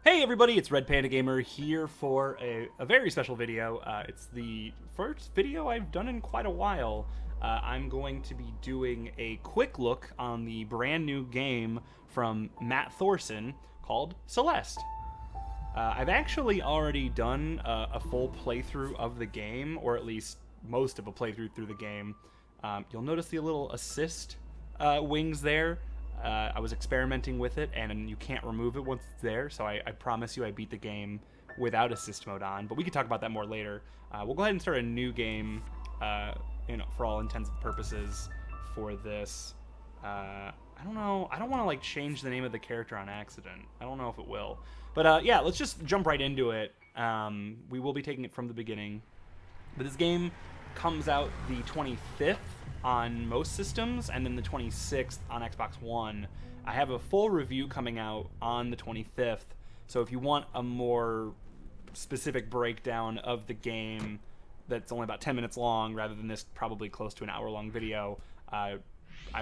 Hey everybody, it's Red Panda Gamer here for a very special video. It's the first video I've done in quite a while. I'm going to be doing a quick look on the brand new game from Matt Thorson called Celeste. I've actually already done a full playthrough of the game, or at least most of a playthrough through the game. You'll notice the little assist wings there. I was experimenting with it, and you can't remove it once it's there, so I promise you I beat the game without assist mode on, but we can talk about that more later. We'll go ahead and start a new game, for all intents and purposes for this. I don't know, I don't want to, like, change the name of the character on accident. I don't know if it will. But, yeah, let's just jump right into it. We will be taking it from the beginning. But this game comes out the 25th on most systems, and then the 26th on Xbox One. I have a full review coming out on the 25th, so if you want a more specific breakdown of the game that's only about 10 minutes long, rather than this probably close to an hour-long video, I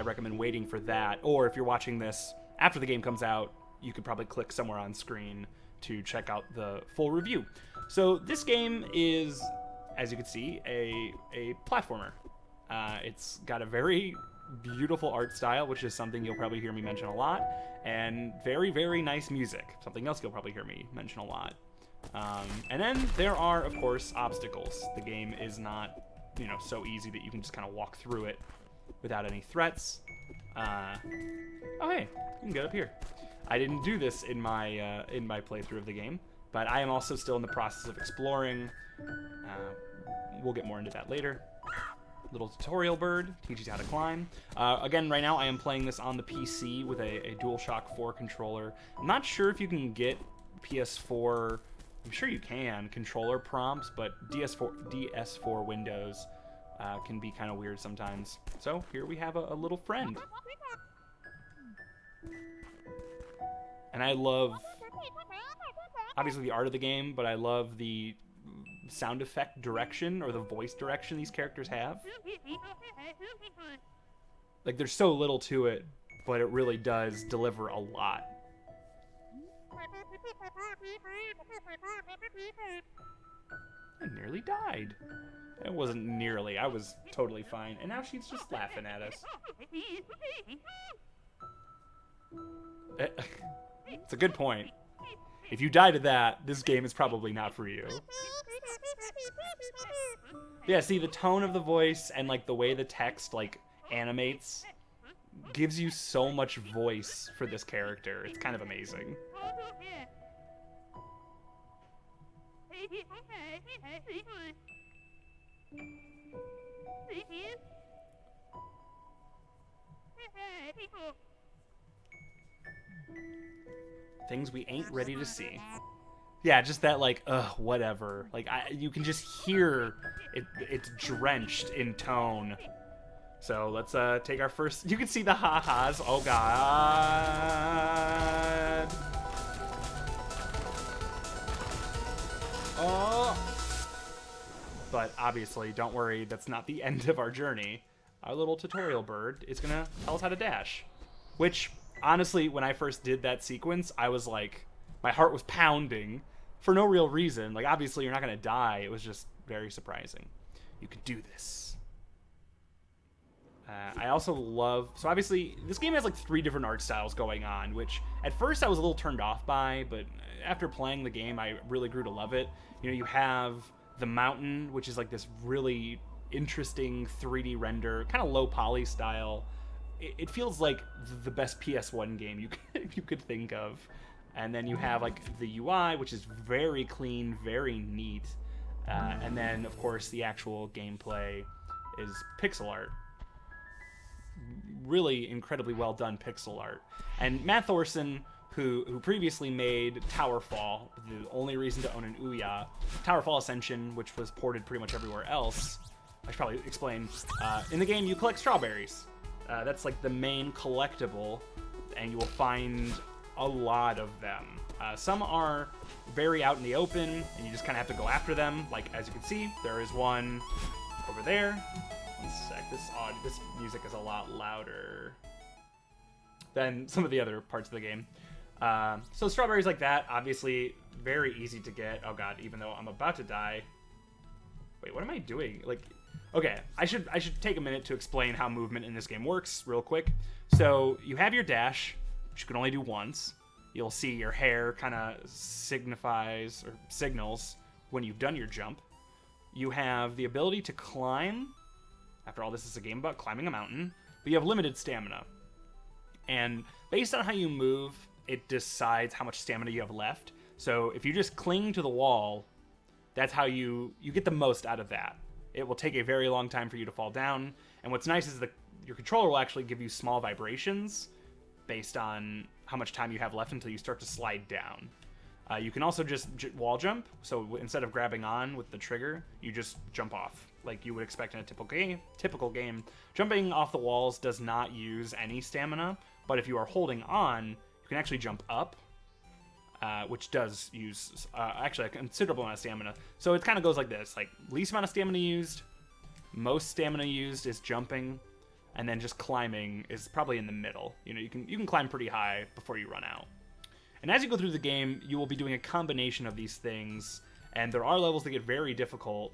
recommend waiting for that. Or if you're watching this after the game comes out, you could probably click somewhere on screen to check out the full review. So this game is, as you can see, a platformer. It's got a very beautiful art style, which is something you'll probably hear me mention a lot, and very, very nice music, something else you'll probably hear me mention a lot. And then there are, of course, obstacles. The game is not, so easy that you can just kind of walk through it without any threats. Oh, hey, you can get up here. I didn't do this in my playthrough of the game, but I am also still in the process of exploring. We'll get more into that later. Little tutorial bird teaches you how to climb. Again, right now I am playing this on the PC with a DualShock 4 controller. I'm not sure if you can get PS4, I'm sure you can, controller prompts, but DS4 Windows can be kind of weird sometimes. So here we have a little friend. And I love, obviously, the art of the game, but I love the sound effect direction, or the voice direction these characters have. Like, there's so little to it, but it really does deliver a lot. I nearly died. It wasn't nearly, I was totally fine. And now she's just laughing at us. It's a good point. If you die to that, this game is probably not for you. Yeah, see, the tone of the voice and, like, the way the text, like, animates gives you so much voice for this character. It's kind of amazing. Things we ain't ready to see. Yeah, just that, like, whatever. Like, you can just hear it's drenched in tone. So let's take our first. You can see the ha-has. Oh god. Oh. But obviously, don't worry. That's not the end of our journey. Our little tutorial bird is gonna tell us how to dash. Which, honestly, when I first did that sequence, I was like, my heart was pounding for no real reason. Like, obviously, you're not going to die. It was just very surprising. You could do this. I also love... So, obviously, this game has, like, 3 different art styles going on, which at first I was a little turned off by, but after playing the game, I really grew to love it. You have the mountain, which is, like, this really interesting 3D render, kind of low poly style. It feels like the best PS1 game you could think of. And then you have, like, the UI, which is very clean, very neat. And then, of course, the actual gameplay is pixel art. Really incredibly well done pixel art. And Matt Thorson, who previously made TowerFall, the only reason to own an Ouya, TowerFall Ascension, which was ported pretty much everywhere else. I should probably explain. In the game, you collect strawberries. That's, like, the main collectible, and you will find a lot of them. Some are very out in the open, and you just kind of have to go after them. Like, as you can see, there is one over there. One sec, this music is a lot louder than some of the other parts of the game. So strawberries like that, obviously very easy to get. Oh god, even though I'm about to die. Wait, what am I doing? Like, okay, I should take a minute to explain how movement in this game works real quick. So you have your dash, which you can only do once. You'll see your hair kind of signifies or signals when you've done your jump. You have the ability to climb. After all, this is a game about climbing a mountain, but you have limited stamina. And based on how you move, it decides how much stamina you have left. So if you just cling to the wall, that's how you get the most out of that. It will take a very long time for you to fall down. And what's nice is your controller will actually give you small vibrations based on how much time you have left until you start to slide down. You can also just wall jump. So instead of grabbing on with the trigger, you just jump off like you would expect in a typical game. Jumping off the walls does not use any stamina, but if you are holding on, you can actually jump up, which does use actually a considerable amount of stamina. So it kind of goes like this: like least amount of stamina used, most stamina used is jumping, and then just climbing is probably in the middle. You know, you can climb pretty high before you run out. And as you go through the game, you will be doing a combination of these things, and there are levels that get very difficult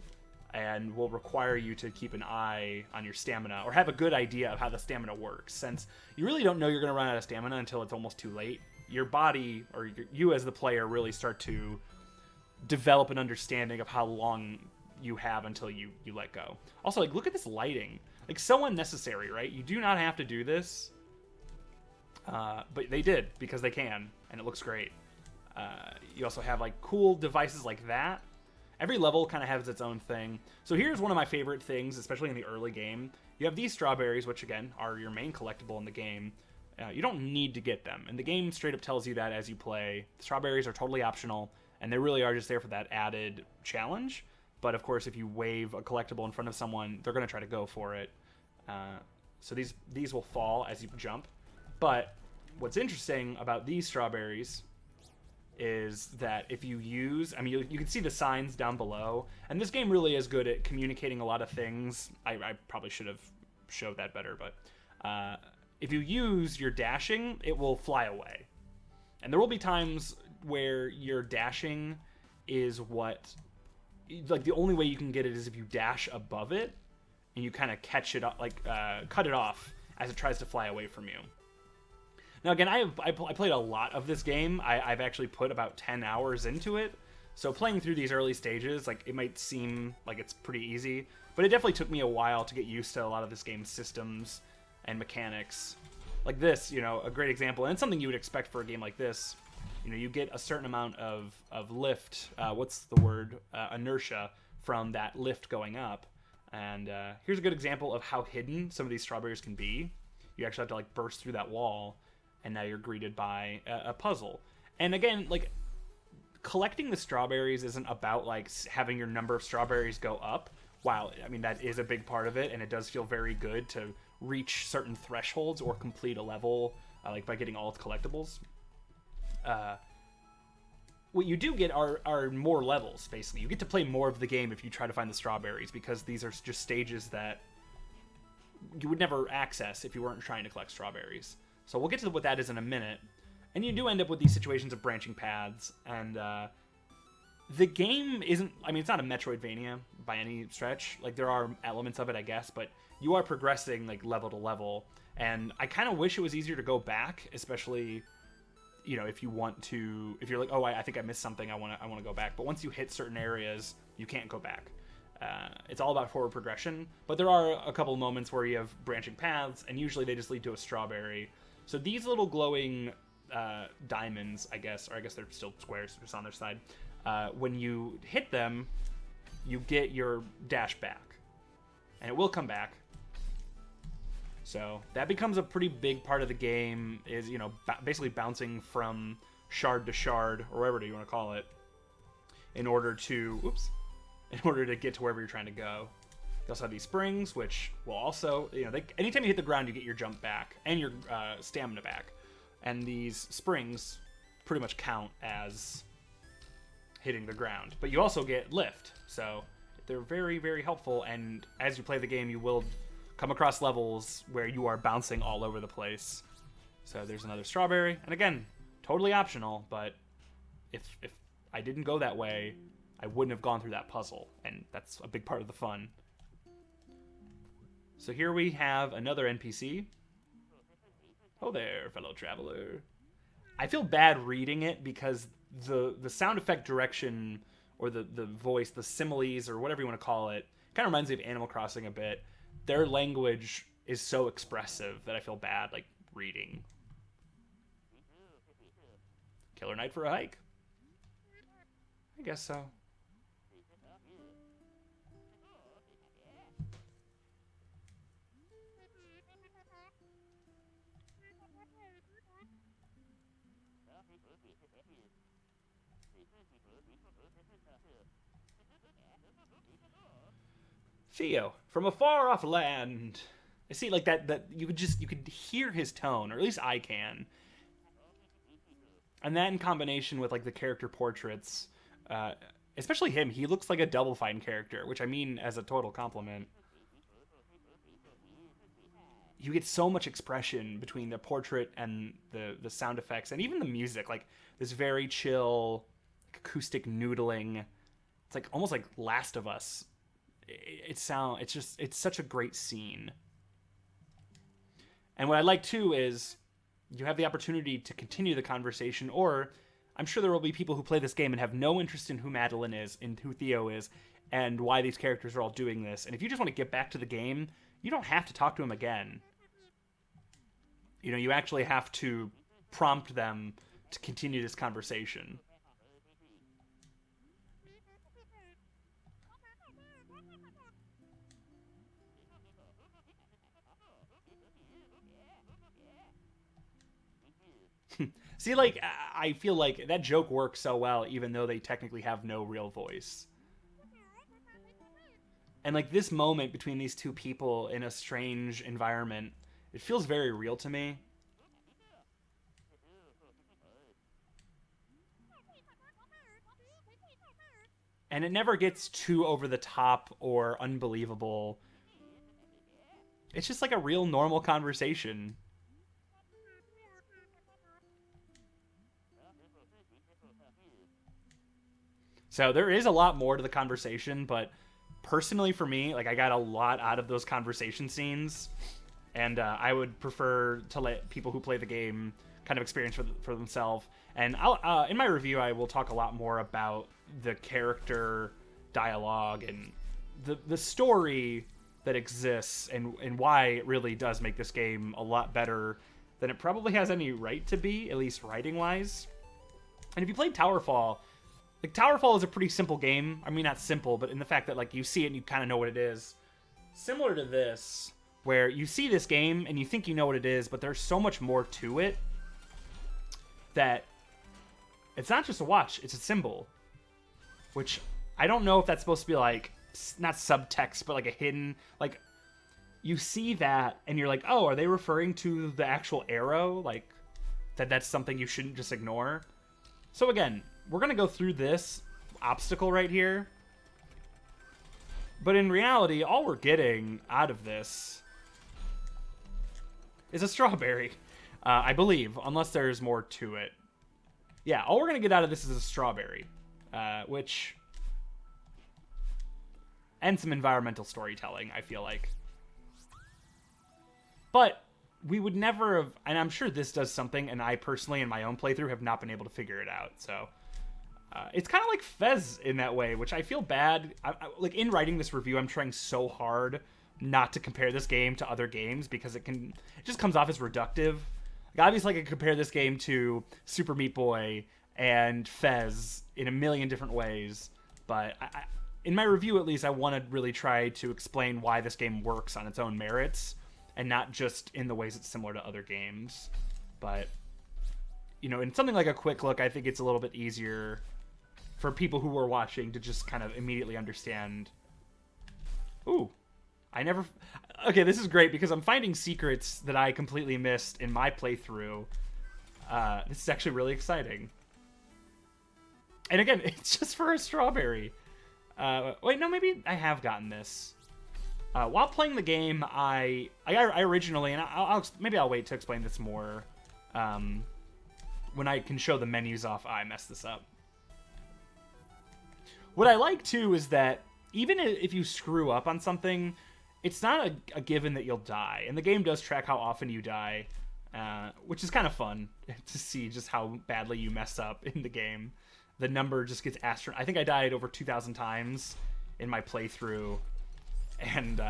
and will require you to keep an eye on your stamina or have a good idea of how the stamina works, since you really don't know you're going to run out of stamina until it's almost too late. Your body, or you as the player, really start to develop an understanding of how long you have until you let go. Also, like, look at this lighting. Like, so unnecessary, right? You do not have to do this, but they did because they can, and it looks great. You also have like cool devices like that. Every level kind of has its own thing. So here's one of my favorite things, especially in the early game. You have these strawberries, which again are your main collectible in the game. You don't need to get them, and the game straight up tells you that as you play. The strawberries are totally optional, and they really are just there for that added challenge. But of course, if you wave a collectible in front of someone, they're going to try to go for it. So these will fall as you jump. But what's interesting about these strawberries is that if you use, I mean, you can see the signs down below, and this game really is good at communicating a lot of things. I probably should have showed that better, but if you use your dashing, it will fly away. And there will be times where your dashing is what, like, the only way you can get it is if you dash above it, and you kind of catch it up, like, cut it off as it tries to fly away from you. Now, again, I played a lot of this game. I've actually put about 10 hours into it. So playing through these early stages, like, it might seem like it's pretty easy, but it definitely took me a while to get used to a lot of this game's systems and mechanics. Like this, you know, a great example, and it's something you would expect for a game like this. You know, you get a certain amount of lift, inertia from that lift going up. And here's a good example of how hidden some of these strawberries can be. You actually have to, like, burst through that wall, and now you're greeted by a puzzle. And again, like, collecting the strawberries isn't about, like, having your number of strawberries go up. While, I mean, that is a big part of it, and it does feel very good to reach certain thresholds or complete a level, like, by getting all its collectibles. What you do get are more levels, basically. You get to play more of the game if you try to find the strawberries, because these are just stages that you would never access if you weren't trying to collect strawberries. So we'll get to what that is in a minute. And you do end up with these situations of branching paths, and the game isn't, I mean, it's not a Metroidvania by any stretch. Like, there are elements of it, I guess, but you are progressing, like, level to level. And I kind of wish it was easier to go back, especially, you know, if you want to, if you're like, oh, I think I missed something, I want to go back. But once you hit certain areas, you can't go back. It's all about forward progression, but there are a couple moments where you have branching paths, and usually they just lead to a strawberry. So these little glowing diamonds, I guess, or I guess they're still squares just on their side, when you hit them, you get your dash back, and it will come back. So that becomes a pretty big part of the game, is, you know, basically bouncing from shard to shard, or whatever you want to call it, in order to get to wherever you're trying to go. You also have these springs, which will also, you know, anytime you hit the ground, you get your jump back and your stamina back. And these springs pretty much count as hitting the ground. But you also get lift, so they're very, very helpful. And as you play the game, you will come across levels where you are bouncing all over the place. So there's another strawberry. And again, totally optional, but if I didn't go that way, I wouldn't have gone through that puzzle, and that's a big part of the fun. So here we have another NPC. Oh there, fellow traveler. I feel bad reading it because the sound effect direction, or the voice, the similes, or whatever you want to call it, kind of reminds me of Animal Crossing a bit. Their language is so expressive that I feel bad, like, reading. Killer night for a hike. I guess so. Theo, from a far off land. I see, like, that you could hear his tone, or at least I can. And that in combination with, like, the character portraits, especially him, he looks like a Double Fine character, which I mean as a total compliment. You get so much expression between the portrait and the sound effects, and even the music, like this very chill, acoustic noodling. It's like almost like Last of Us. It's such a great scene. And what I like too is you have the opportunity to continue the conversation, or I'm sure there will be people who play this game and have no interest in who Madeline is, and who Theo is, and why these characters are all doing this. And if you just want to get back to the game, you don't have to talk to him again. You know, you actually have to prompt them to continue this conversation. See, like, I feel like that joke works so well, even though they technically have no real voice. And, like, this moment between these two people in a strange environment, it feels very real to me. And it never gets too over the top or unbelievable. It's just like a real normal conversation. So there is a lot more to the conversation, but personally for me, like, I got a lot out of those conversation scenes, and I would prefer to let people who play the game kind of experience for themselves. And I'll, in my review, I will talk a lot more about the character dialogue and the story that exists, and why it really does make this game a lot better than it probably has any right to be, at least writing-wise. And if you played TowerFall, like, TowerFall is a pretty simple game. I mean, not simple, but in the fact that, like, you see it and you kind of know what it is. Similar to this, where you see this game and you think you know what it is, but there's so much more to it that it's not just a watch, it's a symbol. Which, I don't know if that's supposed to be, like, not subtext, but, like, a hidden, like, you see that and you're like, oh, are they referring to the actual arrow? Like, that's something you shouldn't just ignore. So again, we're going to go through this obstacle right here. But in reality, all we're getting out of this is a strawberry. I believe, unless there's more to it. Yeah, all we're going to get out of this is a strawberry. Which... and some environmental storytelling, I feel like. But we would never have... and I'm sure this does something, and I personally, in my own playthrough, have not been able to figure it out, so... it's kind of like Fez in that way, which I feel bad. Like, in writing this review, I'm trying so hard not to compare this game to other games, because it just comes off as reductive. Like, obviously, I could compare this game to Super Meat Boy and Fez in a million different ways, but in my review, at least, I want to really try to explain why this game works on its own merits, and not just in the ways it's similar to other games. But, you know, in something like a quick look, I think it's a little bit easier for people who are watching to just kind of immediately understand. Ooh, okay, this is great because I'm finding secrets that I completely missed in my playthrough. This is actually really exciting. And again, it's just for a strawberry. Wait, no, maybe I have gotten this. While playing the game, I originally, and maybe I'll wait to explain this more when I can show the menus off, I messed this up. What I like, too, is that even if you screw up on something, it's not a given that you'll die. And the game does track how often you die, which is kind of fun to see just how badly you mess up in the game. The number just gets astronomical. I think I died over 2,000 times in my playthrough, and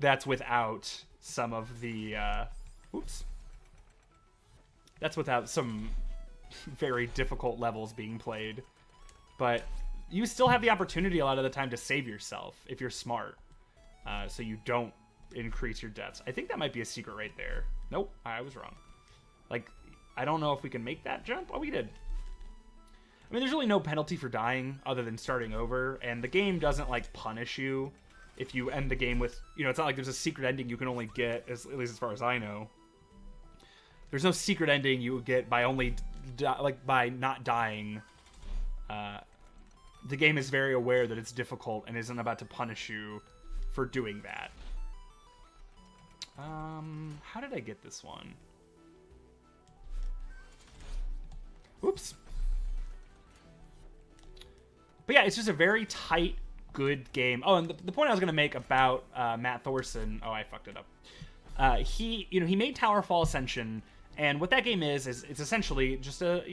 that's without some of the... That's without some very difficult levels being played. But you still have the opportunity a lot of the time to save yourself if you're smart. So you don't increase your deaths. I think that might be a secret right there. Nope, I was wrong. Like, I don't know if we can make that jump. Oh, we did. I mean, there's really no penalty for dying other than starting over. And the game doesn't, like, punish you if you end the game with... You know, it's not like there's a secret ending you can only get, at least as far as I know. There's no secret ending you get by only... by not dying. The game is very aware that it's difficult and isn't about to punish you for doing that. How did I get this one? Oops. But yeah, it's just a very tight, good game. Oh, and the point I was going to make about Matt Thorson... Oh, I fucked it up. He made TowerFall Ascension, and what that game is it's essentially just a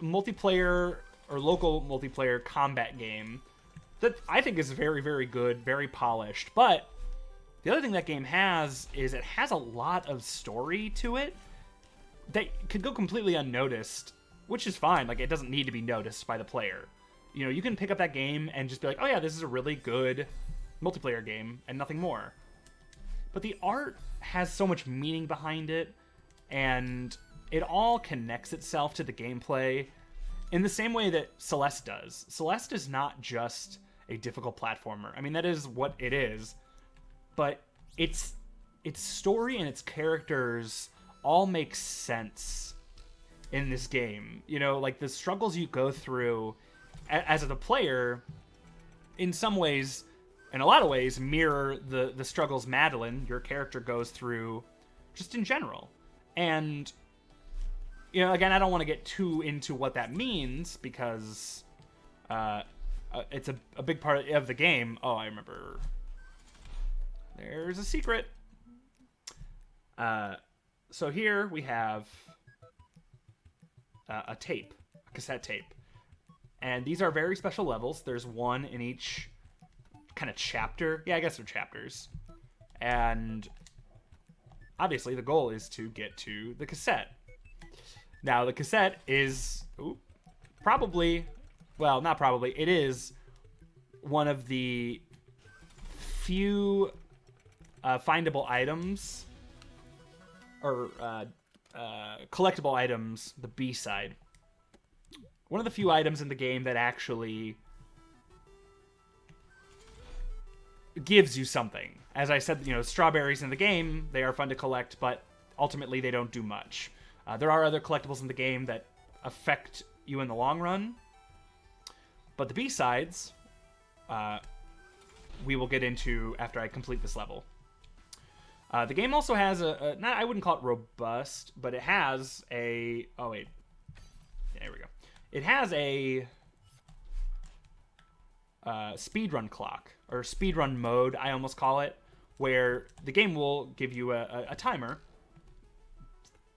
multiplayer or local multiplayer combat game that I think is very, very good, very polished. But the other thing that game has is it has a lot of story to it that could go completely unnoticed, which is fine. Like, it doesn't need to be noticed by the player. You know, you can pick up that game and just be like, oh yeah, this is a really good multiplayer game, and nothing more. But the art has so much meaning behind it, and it all connects itself to the gameplay in the same way that Celeste does. Celeste is not just a difficult platformer. I mean, that is what it is, but its story and its characters all make sense in this game. You know, like the struggles you go through as a player, in some ways, in a lot of ways, mirror the struggles Madeline, your character, goes through just in general. And, you know, again, I don't want to get too into what that means because it's a big part of the game. Oh, I remember. There's a secret. So here we have a cassette tape. And these are very special levels. There's one in each kind of chapter. Yeah, I guess they're chapters. And obviously the goal is to get to the cassette. Now, the cassette is probably, well, not probably, it is one of the few findable items or collectible items, the B-side. One of the few items in the game that actually gives you something. As I said, you know, strawberries in the game, they are fun to collect, but ultimately they don't do much. There are other collectibles in the game that affect you in the long run, but the B-sides, we will get into after I complete this level. The game also has I wouldn't call it robust, but it has a... Oh, wait. There we go. It has a speedrun clock, or speedrun mode, I almost call it, where the game will give you a timer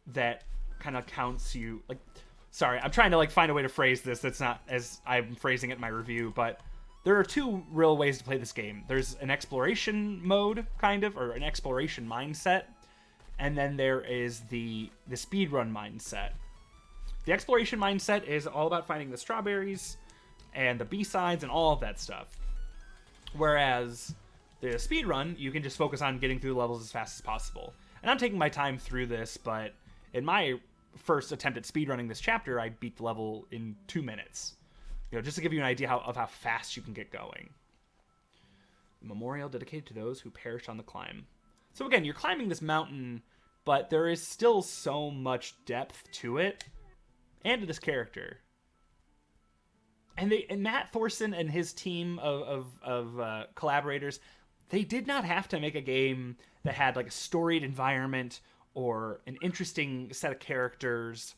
that kind of counts you... Like, sorry, I'm trying to like find a way to phrase this that's not as I'm phrasing it in my review, but there are two real ways to play this game. There's an exploration mode, kind of, or an exploration mindset, and then there is the speedrun mindset. The exploration mindset is all about finding the strawberries and the B-sides and all of that stuff. Whereas the speedrun, you can just focus on getting through the levels as fast as possible. And I'm taking my time through this, but in my first attempt at speedrunning this chapter, I beat the level in 2 minutes. You know, just to give you an idea of how fast you can get going. A memorial dedicated to those who perished on the climb. So again, you're climbing this mountain, but there is still so much depth to it, and to this character. And Matt Thorson and his team of collaborators, they did not have to make a game that had like a storied environment or an interesting set of characters,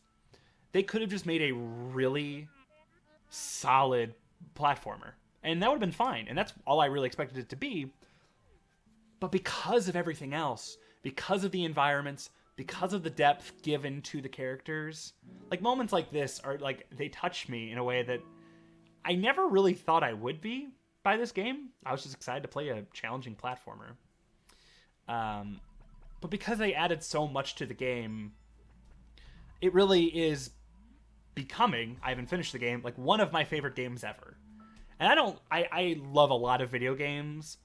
they could have just made a really solid platformer. And that would have been fine. And that's all I really expected it to be. But because of everything else, because of the environments, because of the depth given to the characters, like moments like this are like, they touch me in a way that I never really thought I would be by this game. I was just excited to play a challenging platformer. But because they added so much to the game, it really is becoming, I haven't finished the game, like one of my favorite games ever. And I love a lot of video games,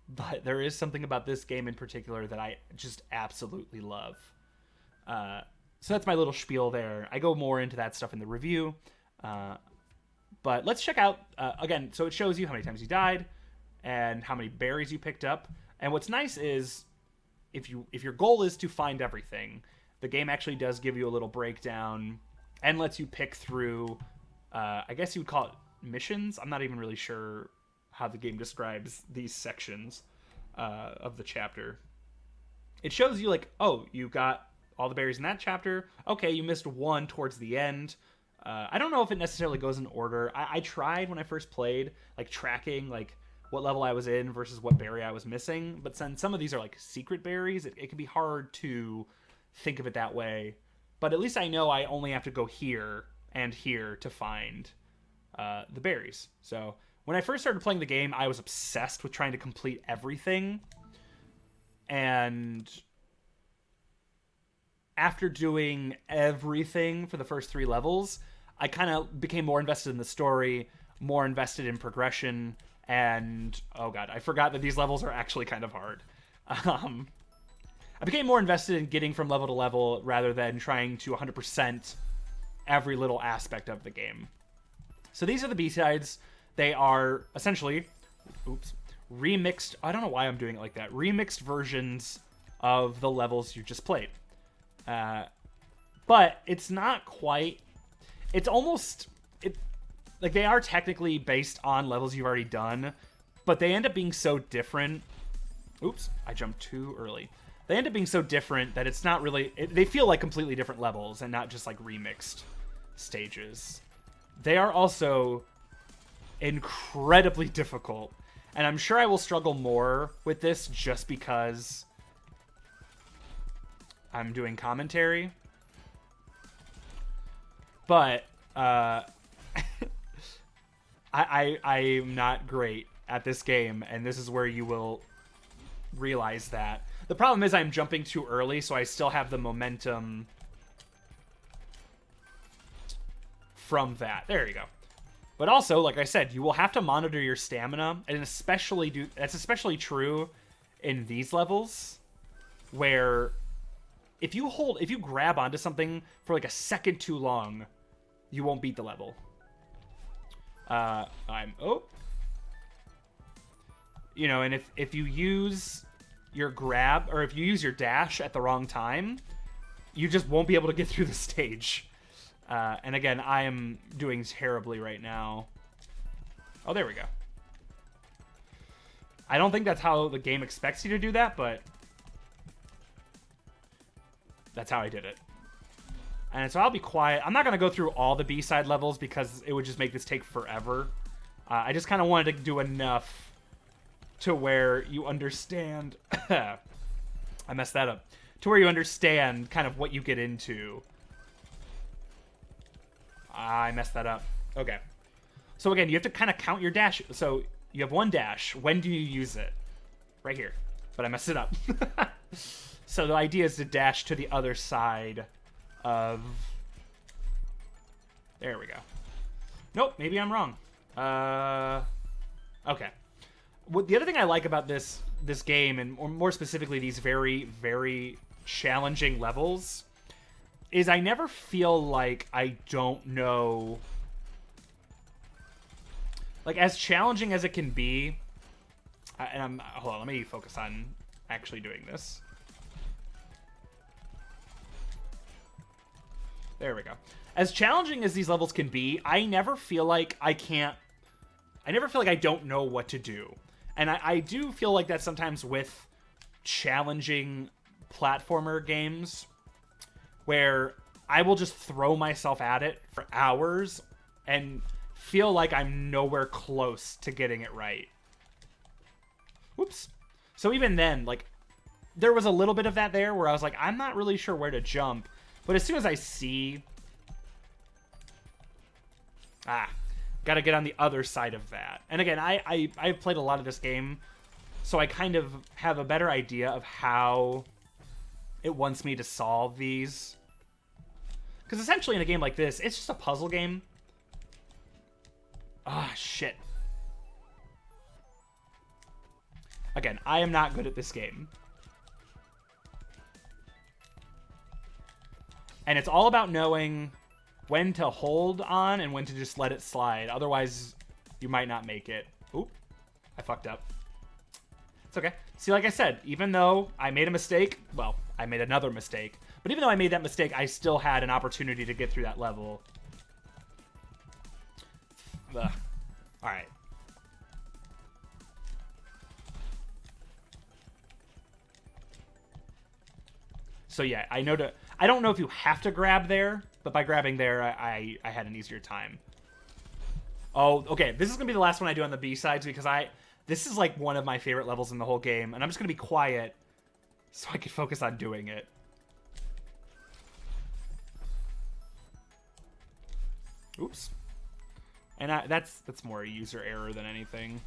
but there is something about this game in particular that I just absolutely love. So that's my little spiel there. I go more into that stuff in the review. But let's check out, again, so it shows you how many times you died and how many berries you picked up. And what's nice is if your goal is to find everything, the game actually does give you a little breakdown and lets you pick through, I guess you would call it missions. I'm not even really sure how the game describes these sections of the chapter. It shows you like, oh, you got all the berries in that chapter. Okay, you missed one towards the end. I don't know if it necessarily goes in order. I tried when I first played, like tracking like what level I was in versus what berry I was missing. But since some of these are like secret berries, it can be hard to think of it that way. But at least I know I only have to go here and here to find the berries. So when I first started playing the game, I was obsessed with trying to complete everything. And after doing everything for the first 3 levels, I kind of became more invested in the story, more invested in progression, and oh god, I forgot that these levels are actually kind of hard. I became more invested in getting from level to level rather than trying to 100% every little aspect of the game. So these are the B-sides. They are essentially, remixed, I don't know why I'm doing it like that, remixed versions of the levels you just played. But it's not quite, it's almost, like they are technically based on levels you've already done, but they end up being so different. Oops, I jumped too early. They end up being so different that it's not really, they feel like completely different levels and not just like remixed stages. They are also incredibly difficult, and I'm sure I will struggle more with this just because I'm doing commentary. But I'm not great at this game, and this is where you will realize that. The problem is I'm jumping too early, so I still have the momentum from that. There you go. But also, like I said, you will have to monitor your stamina, and that's especially true in these levels, where if you grab onto something for like a second too long, you won't beat the level. You know, and if you use your grab, or if you use your dash at the wrong time, you just won't be able to get through the stage. And again, I am doing terribly right now. Oh, there we go. I don't think that's how the game expects you to do that, but that's how I did it. And so I'll be quiet. I'm not going to go through all the B-side levels because it would just make this take forever. I just kind of wanted to do enough to where you understand... I messed that up. To where you understand kind of what you get into. I messed that up. Okay. So again, you have to kind of count your dash. So you have one dash. When do you use it? Right here. But I messed it up. So the idea is to dash to the other side of... There we go. Nope, maybe I'm wrong. Okay. The other thing I like about this game, and more specifically these very, very challenging levels, is I never feel like I don't know... Like, as challenging as it can be... Hold on, let me focus on actually doing this. There we go. As challenging as these levels can be, I never feel like I don't know what to do. And I do feel like that sometimes with challenging platformer games where I will just throw myself at it for hours and feel like I'm nowhere close to getting it right. Whoops. So even then, like, there was a little bit of that there where I was like, I'm not really sure where to jump. But as soon as I see... gotta get on the other side of that. And again, I've played a lot of this game, so I kind of have a better idea of how it wants me to solve these. Because essentially in a game like this, it's just a puzzle game. Shit. Again, I am not good at this game. And it's all about knowing when to hold on and when to just let it slide. Otherwise, you might not make it. Oop, I fucked up. It's okay. See, like I said, even though I made a mistake, well, I made another mistake. But even though I made that mistake, I still had an opportunity to get through that level. Ugh. All right. So yeah, I don't know if you have to grab there, but by grabbing there, I had an easier time. Oh, okay. This is gonna be the last one I do on the B-sides because this is like one of my favorite levels in the whole game, and I'm just gonna be quiet so I can focus on doing it. Oops. And that's more a user error than anything.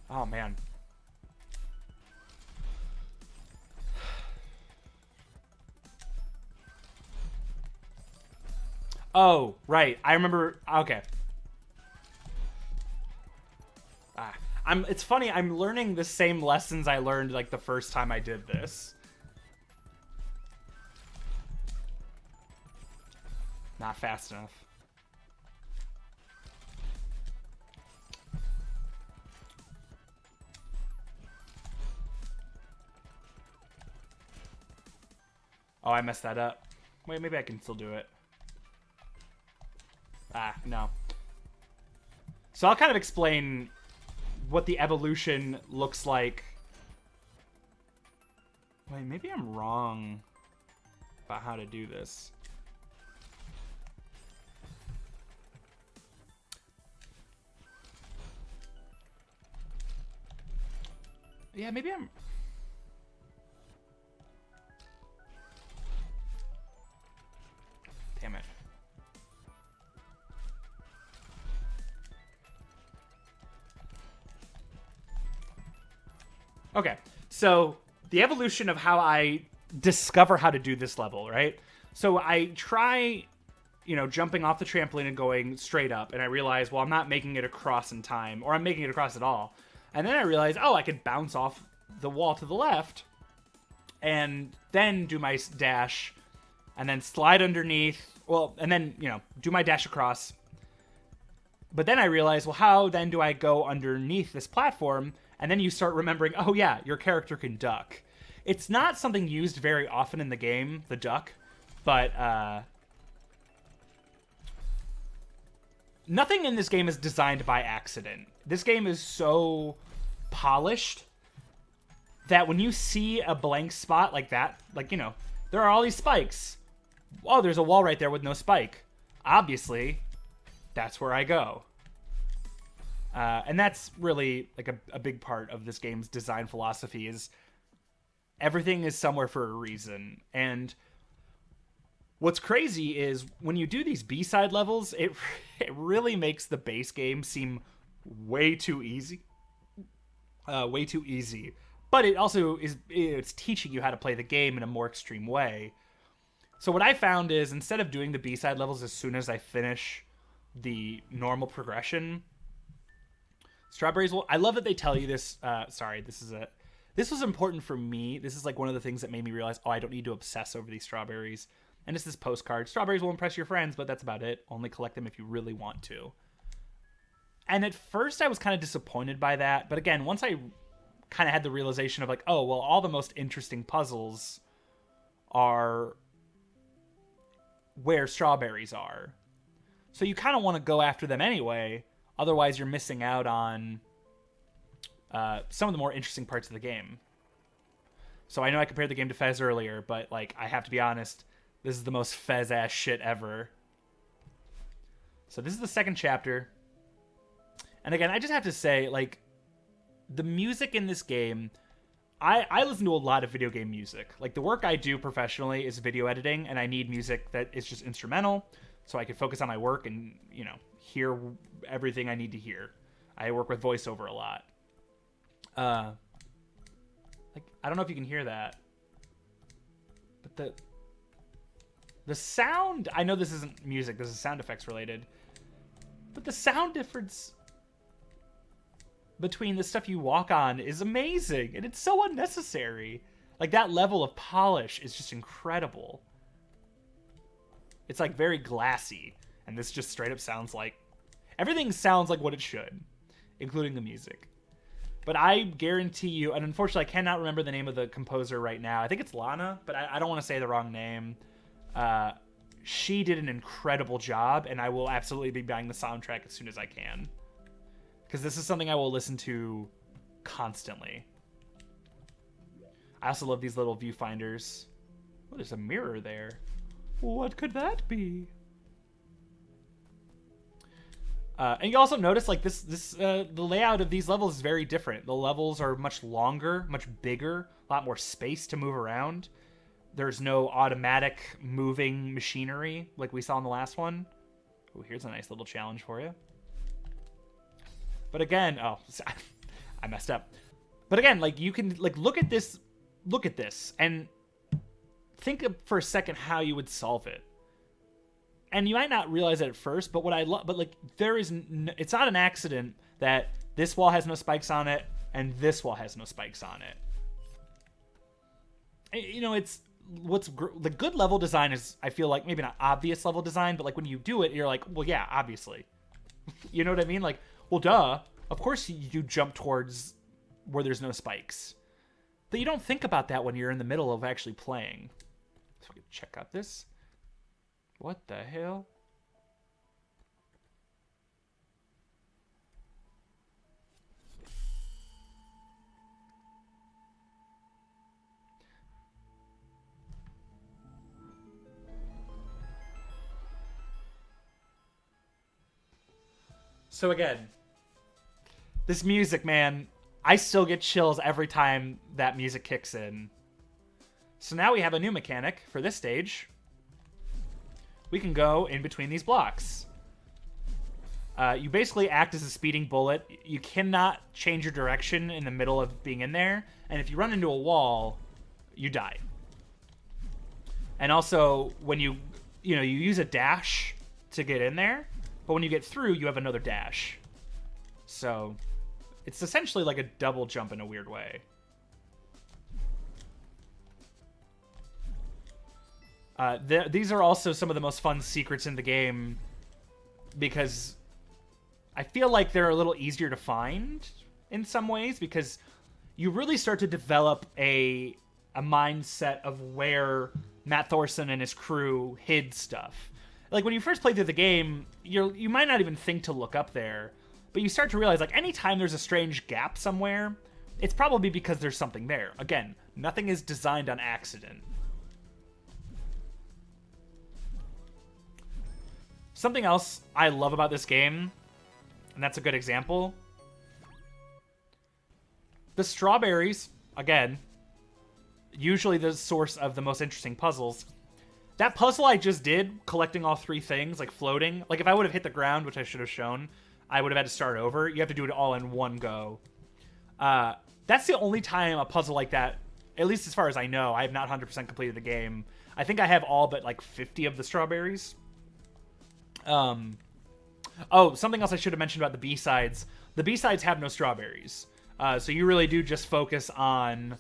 Oh, man. Oh, right. I remember. Okay. It's funny. I'm learning the same lessons I learned like the first time I did this. Not fast enough. Oh, I messed that up. Wait, maybe I can still do it. No. So I'll kind of explain what the evolution looks like. Wait, maybe I'm wrong about how to do this. Yeah, maybe I'm... Damn it. Okay, so the evolution of how I discover how to do this level, right? So I try, jumping off the trampoline and going straight up, and I realize, well, I'm not making it across in time, or I'm making it across at all. And then I realize, oh, I could bounce off the wall to the left, and then do my dash, and then slide underneath, well, and then, do my dash across. But then I realize, well, how then do I go underneath this platform? And then you start remembering, oh yeah, your character can duck. It's not something used very often in the game, the duck, but nothing in this game is designed by accident. This game is so polished that when you see a blank spot like that, there are all these spikes. Oh, there's a wall right there with no spike. Obviously, that's where I go. And that's really like a big part of this game's design philosophy is everything is somewhere for a reason. And what's crazy is when you do these B-side levels, it really makes the base game seem way too easy. Way too easy. But it also it's teaching you how to play the game in a more extreme way. So what I found is instead of doing the B-side levels as soon as I finish the normal progression, strawberries will... I love that they tell you this. Sorry, this was important for me. This is like one of the things that made me realize, oh, I don't need to obsess over these strawberries. And it's this postcard. Strawberries will impress your friends, but that's about it. Only collect them if you really want to. And at first I was kind of disappointed by that. But again, once I kind of had the realization of like, oh, well, all the most interesting puzzles are where strawberries are. So you kind of want to go after them anyway. Otherwise, you're missing out on some of the more interesting parts of the game. So I know I compared the game to Fez earlier, but like I have to be honest, this is the most Fez-ass shit ever. So this is the second chapter. And again, I just have to say, like, the music in this game, I listen to a lot of video game music. Like, the work I do professionally is video editing, and I need music that is just instrumental so I can focus on my work and, you know, hear everything I need to hear. I work with voiceover a lot. Like, I don't know if you can hear that, but the sound, I know this isn't music, this is sound effects related, but the sound difference between the stuff you walk on is amazing, and it's so unnecessary. Like, that level of polish is just incredible. It's like very glassy, and this just straight up sounds like, everything sounds like what it should, including the music. But I guarantee you, and unfortunately I cannot remember the name of the composer right now. I think it's Lana, but I don't want to say the wrong name. She did an incredible job, and I will absolutely be buying the soundtrack as soon as I can. Because this is something I will listen to constantly. I also love these little viewfinders. Oh, there's a mirror there. What could that be? And you also notice, like, the layout of these levels is very different. The levels are much longer, much bigger, a lot more space to move around. There's no automatic moving machinery like we saw in the last one. Oh, here's a nice little challenge for you. But again, oh, I messed up. But again, like, you can, like, look at this, and think for a second how you would solve it. And you might not realize it at first, but what I love, but like, it's not an accident that this wall has no spikes on it and this wall has no spikes on it. You know, it's the good level design is, I feel like, maybe not obvious level design, but like when you do it, you're like, well, yeah, obviously. You know what I mean? Like, well, duh. Of course you jump towards where there's no spikes. But you don't think about that when you're in the middle of actually playing. So we can check out this. What the hell? So again, this music, man, I still get chills every time that music kicks in. So now we have a new mechanic for this stage. We can go in between these blocks. You basically act as a speeding bullet. You cannot change your direction in the middle of being in there. And if you run into a wall, you die. And also, when you use a dash to get in there, but when you get through, you have another dash. So it's essentially like a double jump in a weird way. These are also some of the most fun secrets in the game because I feel like they're a little easier to find in some ways because you really start to develop a mindset of where Matt Thorson and his crew hid stuff. Like, when you first play through the game, you might not even think to look up there, but you start to realize, like, anytime there's a strange gap somewhere, it's probably because there's something there. Again, nothing is designed on accident. Something else I love about this game, and that's a good example, the strawberries, again, usually the source of the most interesting puzzles. That puzzle I just did, collecting all three things, like floating, like if I would have hit the ground, which I should have shown, I would have had to start over. You have to do it all in one go. That's the only time a puzzle like that, at least as far as I know, I have not 100% completed the game. I think I have all but like 50 of the strawberries. Oh, something else I should have mentioned about the B-sides. The B-sides have no strawberries. So you really do just focus on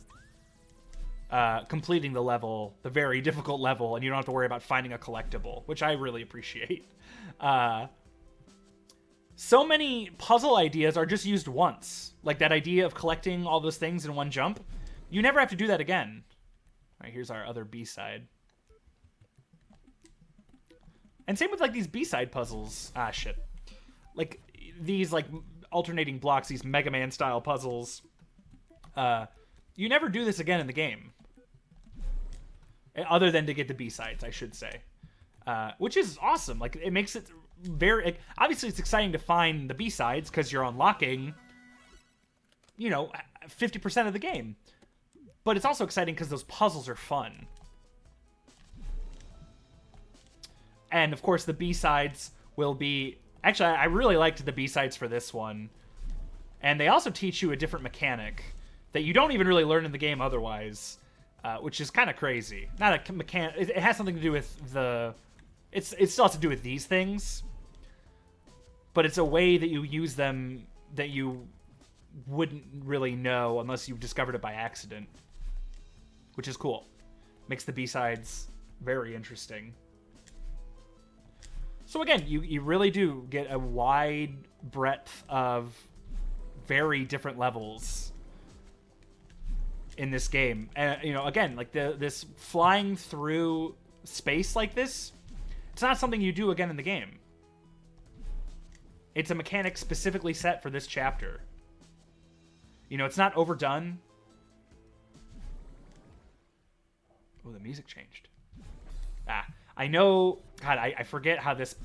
completing the level, the very difficult level, and you don't have to worry about finding a collectible, which I really appreciate. So many puzzle ideas are just used once. Like that idea of collecting all those things in one jump. You never have to do that again. All right, here's our other B-side. And same with like these B-side puzzles. Ah, shit. Like these like alternating blocks, these Mega Man style puzzles. You never do this again in the game. Other than to get the B-sides, I should say. Which is awesome. Like, it makes it very... Like, obviously, it's exciting to find the B-sides because you're unlocking, you know, 50% of the game. But it's also exciting because those puzzles are fun. And, of course, the B-sides will be... Actually, I really liked the B-sides for this one. And they also teach you a different mechanic that you don't even really learn in the game otherwise, which is kind of crazy. Not a mechanic. It has something to do with the... It still has to do with these things, but it's a way that you use them that you wouldn't really know unless you discovered it by accident, which is cool. Makes the B-sides very interesting. So again, you really do get a wide breadth of very different levels in this game. And, you know, again, like this flying through space like this, it's not something you do again in the game. It's a mechanic specifically set for this chapter. You know, it's not overdone. Oh, the music changed. I know... God, I forget how this...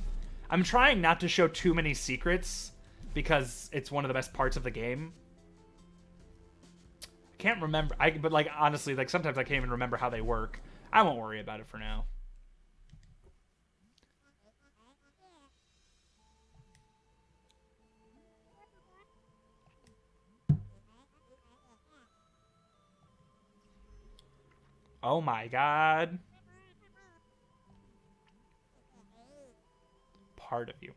I'm trying not to show too many secrets because it's one of the best parts of the game. I can't remember... But, like, honestly, like, sometimes I can't even remember how they work. I won't worry about it for now. Oh my god. Part of you.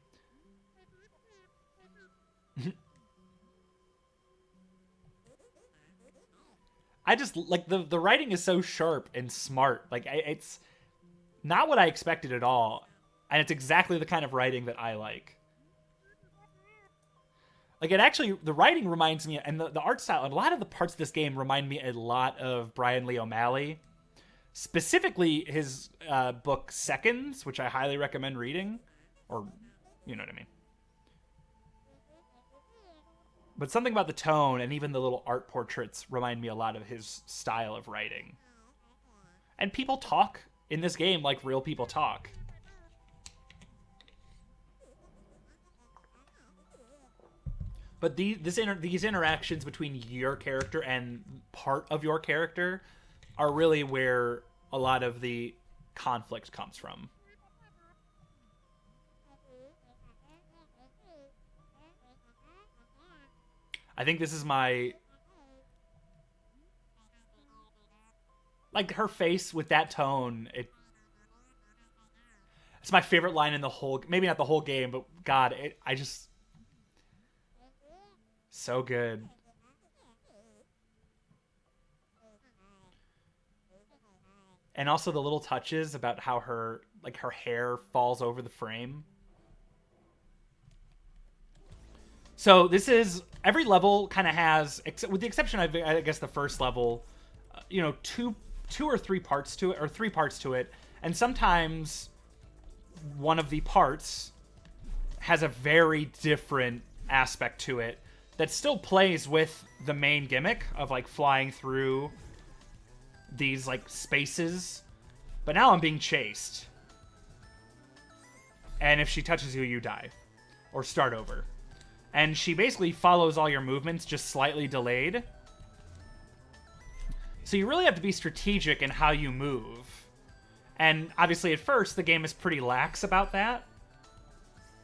I just, like, the writing is so sharp and smart. Like, it's not what I expected at all. And it's exactly the kind of writing that I like. Like, it actually, the writing reminds me, and the art style, and a lot of the parts of this game remind me a lot of Brian Lee O'Malley. Specifically, his book Seconds, which I highly recommend reading. Or, you know what I mean. But something about the tone and even the little art portraits remind me a lot of his style of writing. And people talk in this game like real people talk. But these interactions between your character and part of your character are really where a lot of the conflict comes from. I think this is my... Like, her face with that tone, it's my favorite line in the whole... Maybe not the whole game, but God, I just... So good. And also the little touches about how her hair falls over the frame. So this is... Every level kind of has, with the exception of, I guess, the first level, you know, two or three parts to it, or 3 parts to it. And sometimes one of the parts has a very different aspect to it that still plays with the main gimmick of, like, flying through these, like, spaces. But now I'm being chased. And if she touches you, you die. Or start over. And she basically follows all your movements, just slightly delayed. So you really have to be strategic in how you move. And obviously at first, the game is pretty lax about that.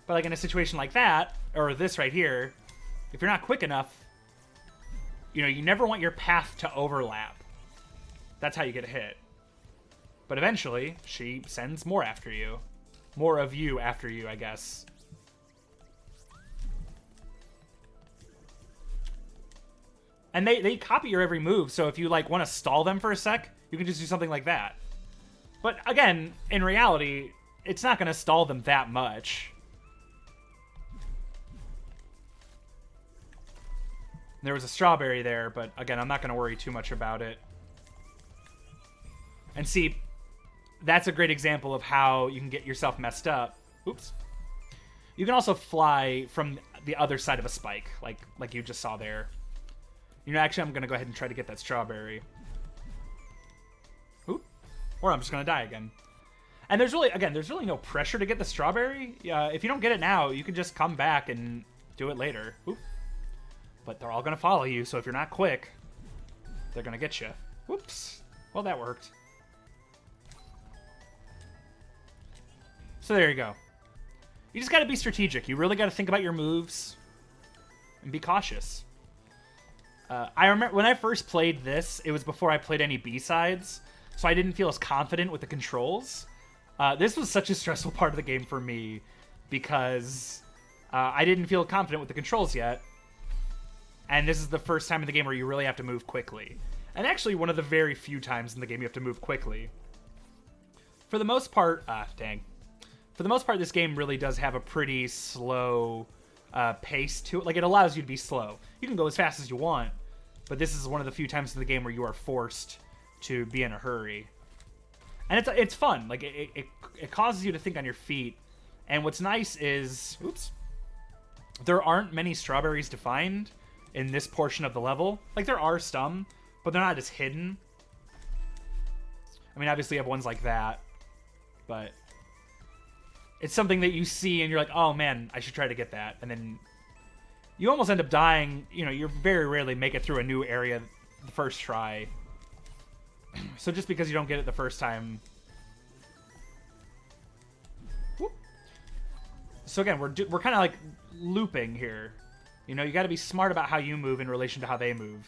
But like in a situation like that, or this right here, if you're not quick enough, you know, you never want your path to overlap. That's how you get hit. But eventually, she sends more after you. More of you after you, I guess. And they copy your every move, so if you, like, want to stall them for a sec, you can just do something like that. But, again, in reality, it's not going to stall them that much. There was a strawberry there, but, again, I'm not going to worry too much about it. And see, that's a great example of how you can get yourself messed up. Oops. You can also fly from the other side of a spike, like you just saw there. You know, actually, I'm going to go ahead and try to get that strawberry. Oop. Or I'm just going to die again. And there's really no pressure to get the strawberry. If you don't get it now, you can just come back and do it later. Oop. But they're all going to follow you, so if you're not quick, they're going to get you. Whoops. Well, that worked. So there you go. You just got to be strategic. You really got to think about your moves and be cautious. I remember when I first played this, it was before I played any B-sides, so I didn't feel as confident with the controls. This was such a stressful part of the game for me because I didn't feel confident with the controls yet. And this is the first time in the game where you really have to move quickly. And actually one of the very few times in the game you have to move quickly. For the most part, For the most part, this game really does have a pretty slow pace to it. Like, it allows you to be slow. You can go as fast as you want, but this is one of the few times in the game where you are forced to be in a hurry. And it's fun. Like, it causes you to think on your feet. And what's nice is... Oops. There aren't many strawberries to find in this portion of the level. Like, there are some, but they're not as hidden. I mean, obviously you have ones like that, but... It's something that you see and you're like, oh man, I should try to get that. And then you almost end up dying. You know, you very rarely make it through a new area the first try. So just because you don't get it the first time... Whoop. So again, we're kind of like looping here. You know, you got to be smart about how you move in relation to how they move.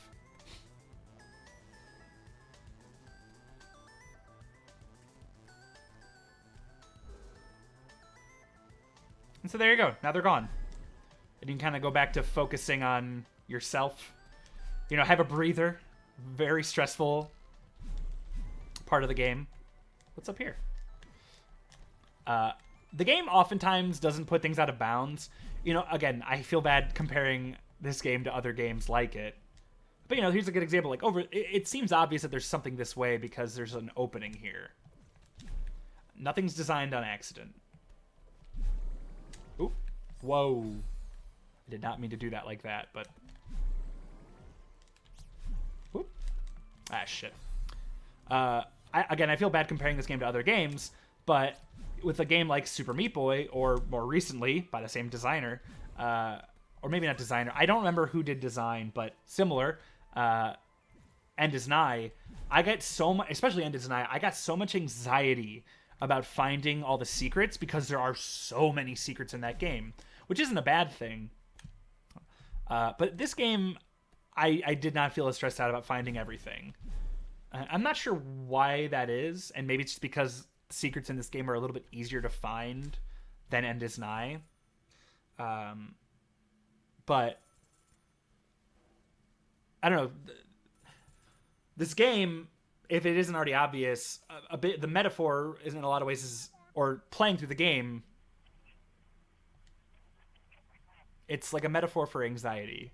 And so there you go. Now they're gone. And you can kind of go back to focusing on yourself. You know, have a breather. Very stressful part of the game. What's up here? The game oftentimes doesn't put things out of bounds. You know, again, I feel bad comparing this game to other games like it. But, you know, here's a good example. Like, it seems obvious that there's something this way because there's an opening here. Nothing's designed on accident. Oop. Whoa. I did not mean to do that like that, but... Oop. Ah, shit. Again, I feel bad comparing this game to other games, but with a game like Super Meat Boy, or more recently, by the same designer, or maybe not designer, I don't remember who did design, but similar, End is Nigh, I get so much, especially End is Nigh, I got so much anxiety about finding all the secrets because there are so many secrets in that game, which isn't a bad thing. But this game, I did not feel as stressed out about finding everything. I'm not sure why that is, and maybe it's just because secrets in this game are a little bit easier to find than End is Nigh. But I don't know. This game, if it isn't already obvious, a bit the metaphor is in a lot of ways or playing through the game, it's like a metaphor for anxiety.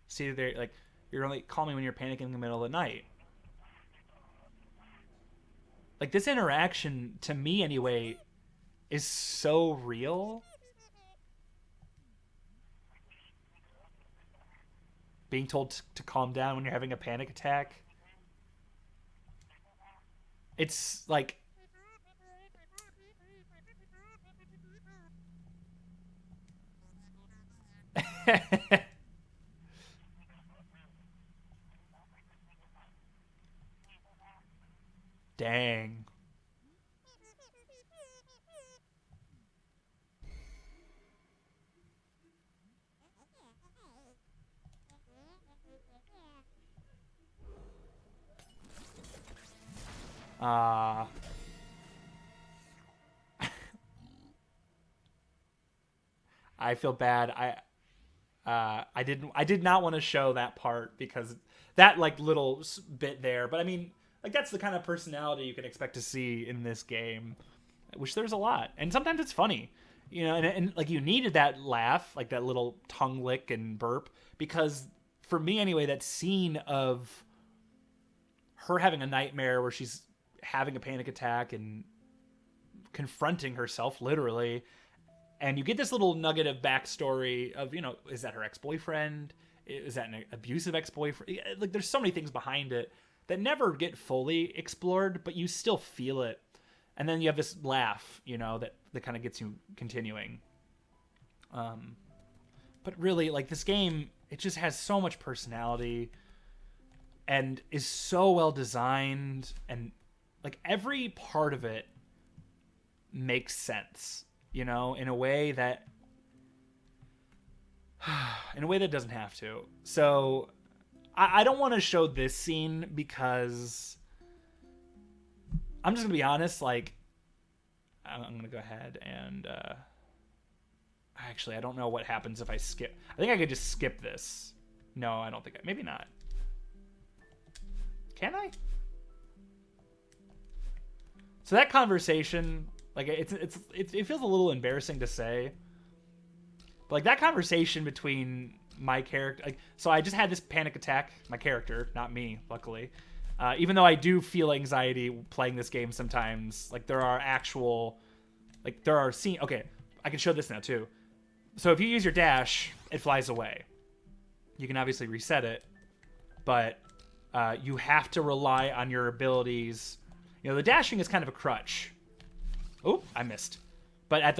See, they're like, you're only call me when you're panicking in the middle of the night. Like, this interaction, to me anyway, is so real. Being told to calm down when you're having a panic attack. It's like... Dang. I feel bad. I did not want to show that part because that like little bit there. But I mean, like that's the kind of personality you can expect to see in this game, which there's a lot, and sometimes it's funny, you know. And like you needed that laugh, like that little tongue lick and burp, because for me anyway, that scene of her having a nightmare where she's having a panic attack and confronting herself literally, and you get this little nugget of backstory of, you know, is that her ex-boyfriend? Is that an abusive ex-boyfriend? Like there's so many things behind it that never get fully explored, but you still feel it. And then you have this laugh, you know, that kind of gets you continuing. But really, like this game, it just has so much personality and is so well designed, and like every part of it makes sense, you know, in a way that doesn't have to. So I don't want to show this scene because I'm just gonna be honest. Like I'm gonna go ahead and actually I don't know what happens if I skip. I think I could just skip this. No, I don't think maybe not. Can I? So that conversation, like it feels a little embarrassing to say, but like that conversation between my character, like, so I just had this panic attack, my character, not me, luckily. Even though I do feel anxiety playing this game sometimes, like there are scenes. Okay, I can show this now too. So if you use your dash, it flies away. You can obviously reset it, but you have to rely on your abilities. You know, the dashing is kind of a crutch. Oh, I missed. But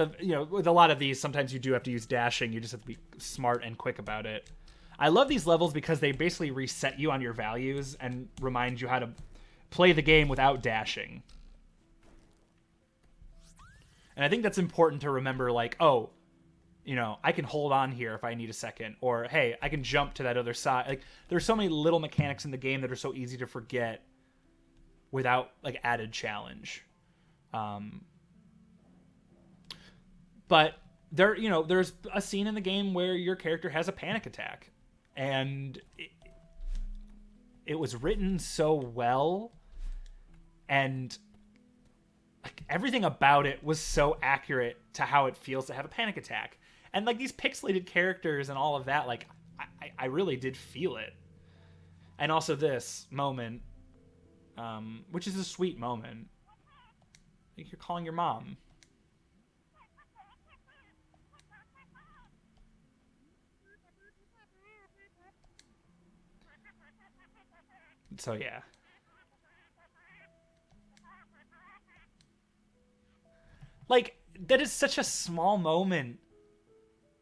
with a lot of these, sometimes you do have to use dashing. You just have to be smart and quick about it. I love these levels because they basically reset you on your values and remind you how to play the game without dashing. And I think that's important to remember, like, oh, you know, I can hold on here if I need a second, or hey, I can jump to that other side. Like, there's so many little mechanics in the game that are so easy to forget without like added challenge. But there's a scene in the game where your character has a panic attack, and it was written so well, and like everything about it was so accurate to how it feels to have a panic attack. And like these pixelated characters and all of that, like I really did feel it. And also this moment, which is a sweet moment. I think you're calling your mom. So yeah. Like that is such a small moment.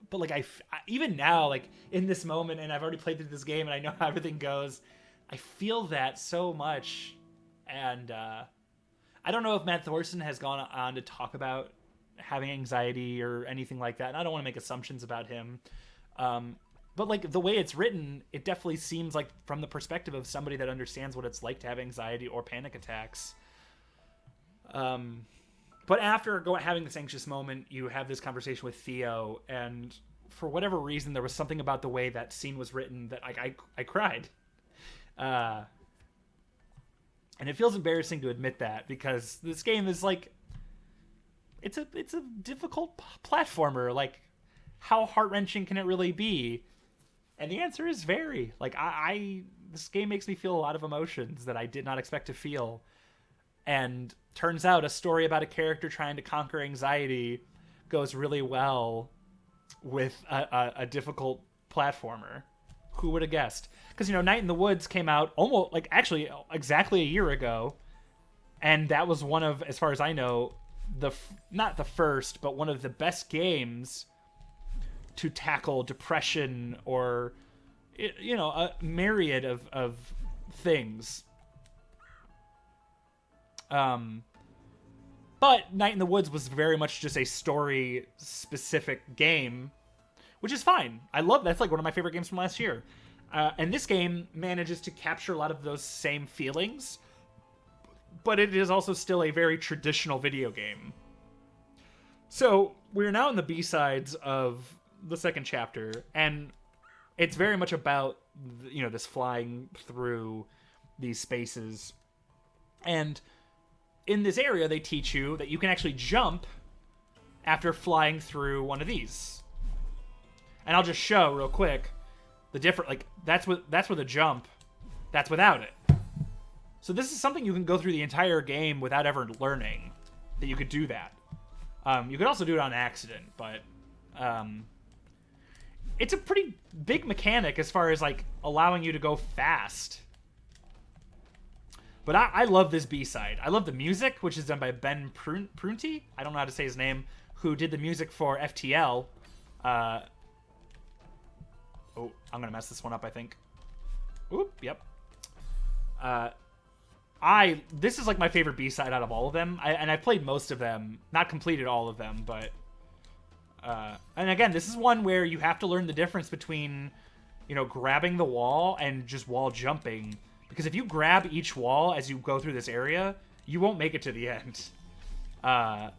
But like I even now, like in this moment, and I've already played through this game and I know how everything goes, I feel that so much. And I don't know if Matt Thorson has gone on to talk about having anxiety or anything like that, and I don't want to make assumptions about him. But like the way it's written, it definitely seems like from the perspective of somebody that understands what it's like to have anxiety or panic attacks. But after having this anxious moment, you have this conversation with Theo, and for whatever reason, there was something about the way that scene was written that I cried. And it feels embarrassing to admit that, because this game is like, it's a difficult platformer. Like, how heart-wrenching can it really be? And the answer is very. Like, this game makes me feel a lot of emotions that I did not expect to feel. And turns out a story about a character trying to conquer anxiety goes really well with a difficult platformer. Who would have guessed? Because, Night in the Woods came out almost, like, actually exactly a year ago. And that was one of, as far as I know, not the first, but one of the best games to tackle depression or, a myriad of things. But Night in the Woods was very much just a story-specific game, which is fine. I love that's like one of my favorite games from last year. And this game manages to capture a lot of those same feelings, but it is also still a very traditional video game. So we're now in the B-sides of the second chapter, and it's very much about, you know, this flying through these spaces. And in this area, they teach you that you can actually jump after flying through one of these. And I'll just show real quick the different, like, that's with a jump, that's without it. So this is something you can go through the entire game without ever learning that you could do that. You could also do it on accident, but it's a pretty big mechanic as far as, like, allowing you to go fast. But I love this B-side. I love the music, which is done by Ben Prunty. I don't know how to say his name, who did the music for FTL. Oh, I'm going to mess this one up, I think. Oop, yep. This is like my favorite B-side out of all of them. And I played most of them, not completed all of them, but and again, this is one where you have to learn the difference between, you know, grabbing the wall and just wall jumping, because if you grab each wall as you go through this area, you won't make it to the end. And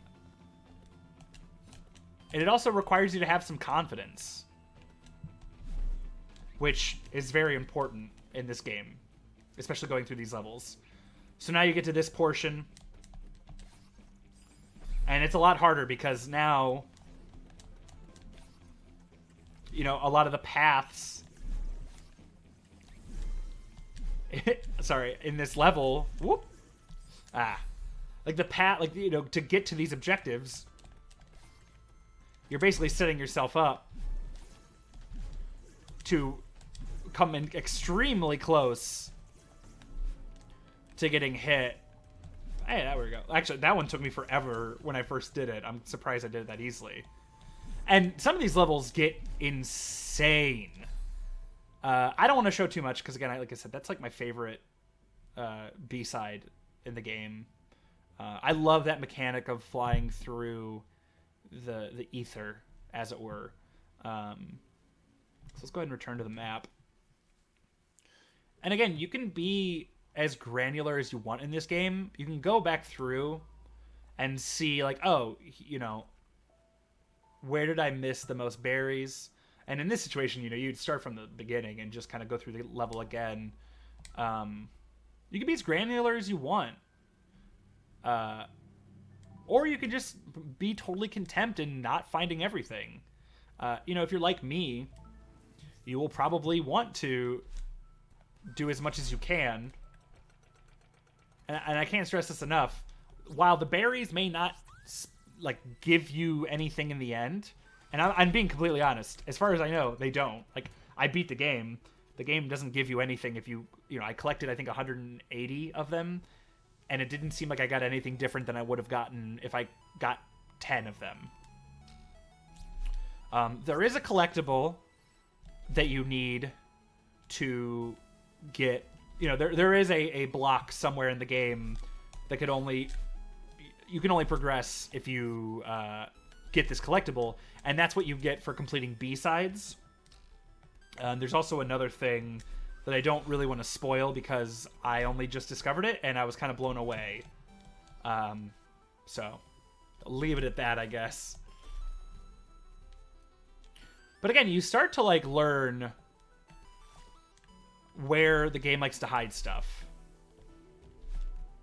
it also requires you to have some confidence, which is very important in this game, especially going through these levels. So now you get to this portion, and it's a lot harder because now, you know, a lot of the paths, sorry, in this level, like the path, like, you know, to get to these objectives, you're basically setting yourself up to come in extremely close to getting hit. Hey, there we go. Actually, that one took me forever when I first did it. I'm surprised I did it that easily. And some of these levels get insane. I don't want to show too much because, again, like I said, that's like my favorite B-side in the game. I love that mechanic of flying through the ether, as it were. So let's go ahead and return to the map. And again, you can be as granular as you want in this game. You can go back through and see, like, oh, you know, where did I miss the most berries? And in this situation, you know, you'd start from the beginning and just kind of go through the level again. You can be as granular as you want. Or you can just be totally content in not finding everything. You know, if you're like me, you will probably want to do as much as you can. And I can't stress this enough. While the berries may not, like, give you anything in the end, and I'm being completely honest, as far as I know, they don't. Like, I beat the game. The game doesn't give you anything if you know, I collected, I think, 180 of them, and it didn't seem like I got anything different than I would have gotten if I got 10 of them. There is a collectible that you need to get, you know, there is a block somewhere in the game that you can only progress if you get this collectible, and that's what you get for completing B-sides. There's also another thing that I don't really want to spoil because I only just discovered it and I was kind of blown away. So I'll leave it at that, I guess. But again, you start to, like, learn where the game likes to hide stuff,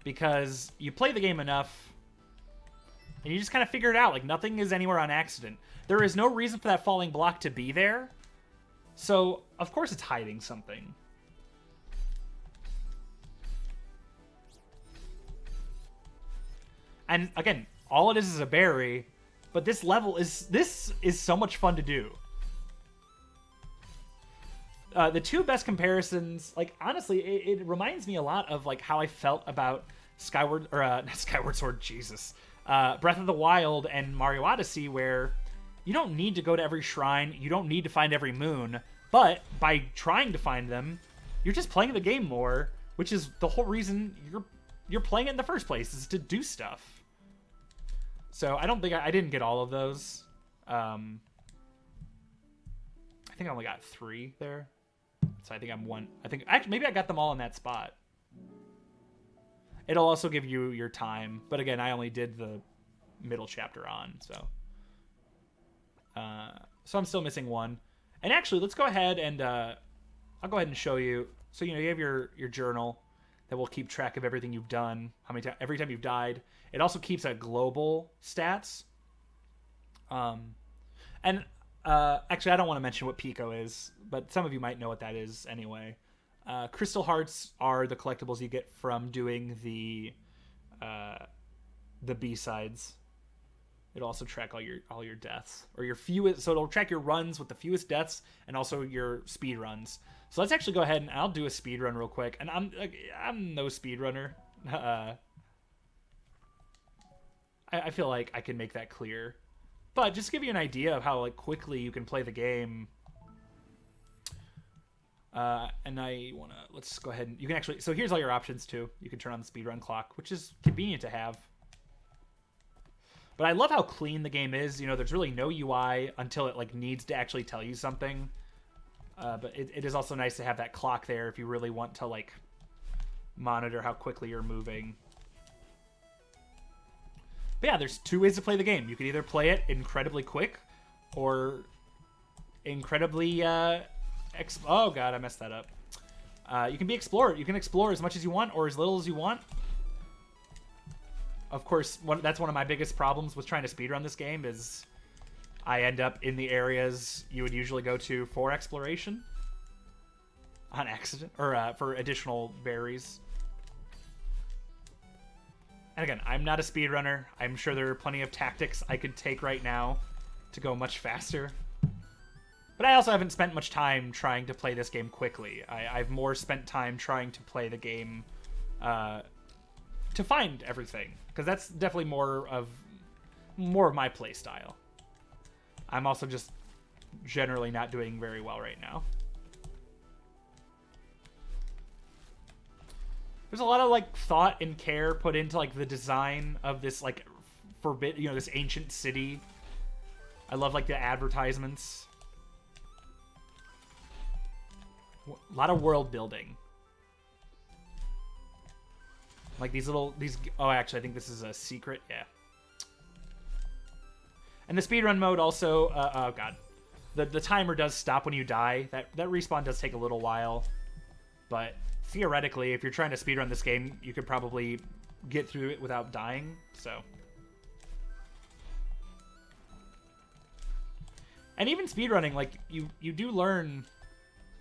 because you play the game enough and you just kind of figure it out. Like, nothing is anywhere on accident. There is no reason for that falling block to be there, so of course it's hiding something. And again, all it is a berry, but this is so much fun to do. The two best comparisons, like, honestly, it reminds me a lot of, like, how I felt about not Skyward Sword, Jesus. Breath of the Wild and Mario Odyssey, where you don't need to go to every shrine, you don't need to find every moon, but by trying to find them, you're just playing the game more, which is the whole reason you're playing it in the first place, is to do stuff. So I don't think I didn't get all of those. I think I only got 3 there. So I think I'm one. I think actually maybe I got them all in that spot. It'll also give you your time, but again, I only did the middle chapter on, so I'm still missing one. And actually, let's go ahead and I'll go ahead and show you. So you have your journal that will keep track of everything you've done, every time you've died. It also keeps a global stats. And actually, I don't want to mention what Pico is, but some of you might know what that is anyway. Crystal hearts are the collectibles you get from doing the B-sides. It'll also track all your deaths or your fewest. So it'll track your runs with the fewest deaths and also your speed runs. So let's actually go ahead and I'll do a speed run real quick. And I'm no speed runner. I feel like I can make that clear. But just to give you an idea of how quickly you can play the game. And let's go ahead and you can actually, so here's all your options too. You can turn on the speedrun clock, which is convenient to have. But I love how clean the game is. There's really no UI until it needs to actually tell you something. But it is also nice to have that clock there if you really want to monitor how quickly you're moving. But yeah, there's two ways to play the game. You can either play it incredibly quick or incredibly oh god, I messed that up. You can be explorer. You can explore as much as you want or as little as you want. Of course, that's one of my biggest problems with trying to speedrun this game is I end up in the areas you would usually go to for exploration on accident or for additional berries. And again, I'm not a speedrunner. I'm sure there are plenty of tactics I could take right now to go much faster. But I also haven't spent much time trying to play this game quickly. I've more spent time trying to play the game to find everything, because that's definitely more of my play style. I'm also just generally not doing very well right now. There's a lot of thought and care put into the design of this this ancient city. I love the advertisements. A lot of world building. Oh, actually, I think this is a secret. Yeah. And the speedrun mode also, oh god. The timer does stop when you die. That respawn does take a little while. But theoretically, if you're trying to speedrun this game, you could probably get through it without dying, so. And even speedrunning, you do learn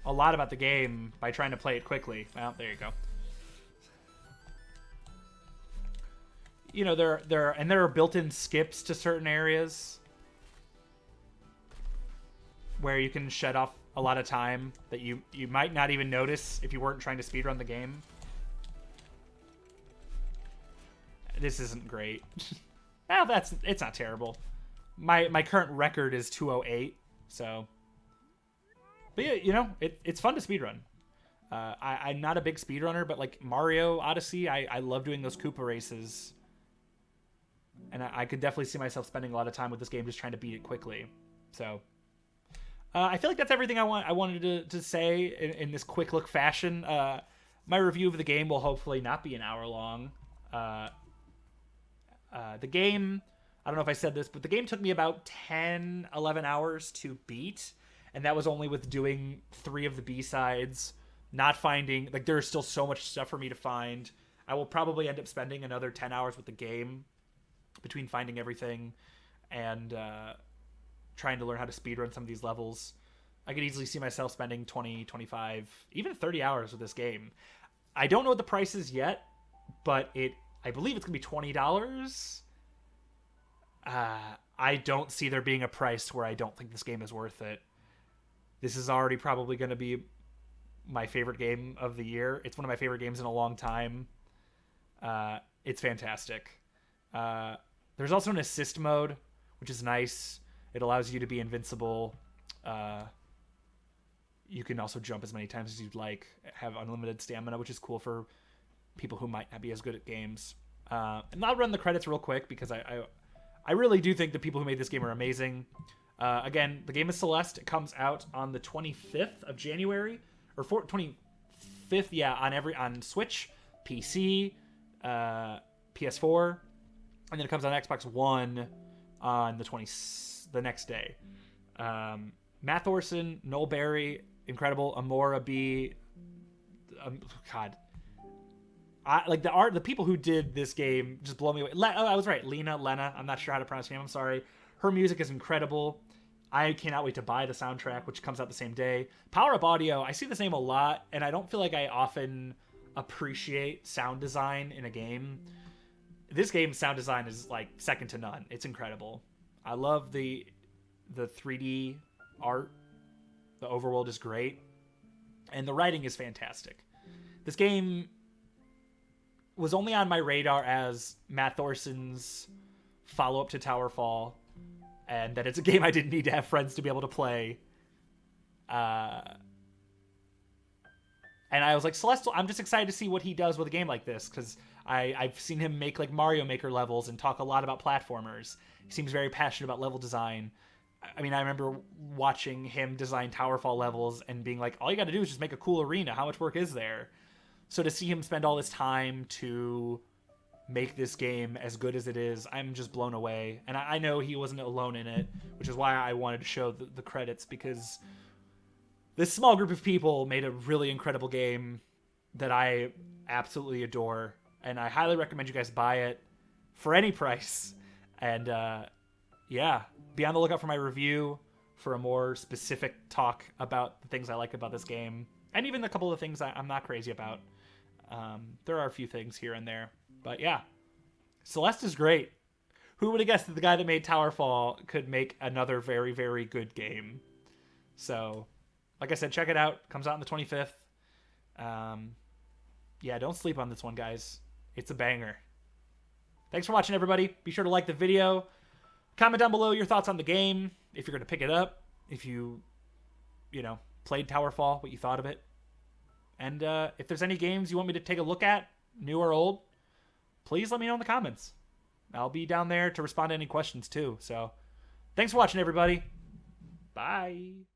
a lot about the game by trying to play it quickly. Well, there you go. There are built-in skips to certain areas where you can shut off a lot of time that you might not even notice if you weren't trying to speedrun the game. This isn't great. Well, it's not terrible. My current record is 208, so. But yeah, it's fun to speedrun. I'm not a big speedrunner, but Mario Odyssey, I love doing those Koopa races. And I could definitely see myself spending a lot of time with this game just trying to beat it quickly. So I feel like that's everything I wanted to say in this quick look fashion. My review of the game will hopefully not be an hour long. The game, I don't know if I said this, but the game took me about 10, 11 hours to beat. And that was only with doing 3 of the B-sides, not finding, there's still so much stuff for me to find. I will probably end up spending another 10 hours with the game between finding everything and trying to learn how to speedrun some of these levels. I could easily see myself spending 20, 25, even 30 hours with this game. I don't know what the price is yet, but I believe it's going to be $20. I don't see there being a price where I don't think this game is worth it. This is already probably going to be my favorite game of the year. It's one of my favorite games in a long time. It's fantastic. There's also an assist mode, which is nice. It allows you to be invincible. You can also jump as many times as you'd like, have unlimited stamina, which is cool for people who might not be as good at games. And I'll run the credits real quick because I really do think the people who made this game are amazing. Again, the game is Celeste. It comes out on the 25th of January, or 25th, yeah, on Switch, PC, PS4, and then it comes on Xbox One on the next day. Matt Thorson, Noel Berry, incredible. Amora B. God. Like the art, the people who did this game just blow me away. I was right. Lena. I'm not sure how to pronounce her name. I'm sorry. Her music is incredible. I cannot wait to buy the soundtrack, which comes out the same day. Power Up Audio, I see this name a lot, and I don't feel like I often appreciate sound design in a game. This game's sound design is like second to none. It's incredible. I love the 3D art. The overworld is great, and the writing is fantastic. This game was only on my radar as Matt Thorson's follow-up to Towerfall, and that it's a game I didn't need to have friends to be able to play. And I was like, Celeste, I'm just excited to see what he does with a game like this, because I've seen him make like Mario Maker levels and talk a lot about platformers. He seems very passionate about level design. I mean, I remember watching him design Towerfall levels and being like, all you got to do is just make a cool arena. How much work is there? So to see him spend all this time to make this game as good as it is, I'm just blown away. And I know he wasn't alone in it, which is why I wanted to show the credits, because this small group of people made a really incredible game that I absolutely adore. And I highly recommend you guys buy it for any price. And yeah, be on the lookout for my review for a more specific talk about the things I like about this game. And even a couple of things I'm not crazy about. There are a few things here and there. But yeah, Celeste is great. Who would have guessed that the guy that made Towerfall could make another very, very good game? So, like I said, check it out. Comes out on the 25th. Yeah, don't sleep on this one, guys. It's a banger. Thanks for watching, everybody. Be sure to like the video. Comment down below your thoughts on the game. If you're going to pick it up. If you played Towerfall, what you thought of it. And if there's any games you want me to take a look at, new or old, please let me know in the comments. I'll be down there to respond to any questions too. So, thanks for watching, everybody. Bye.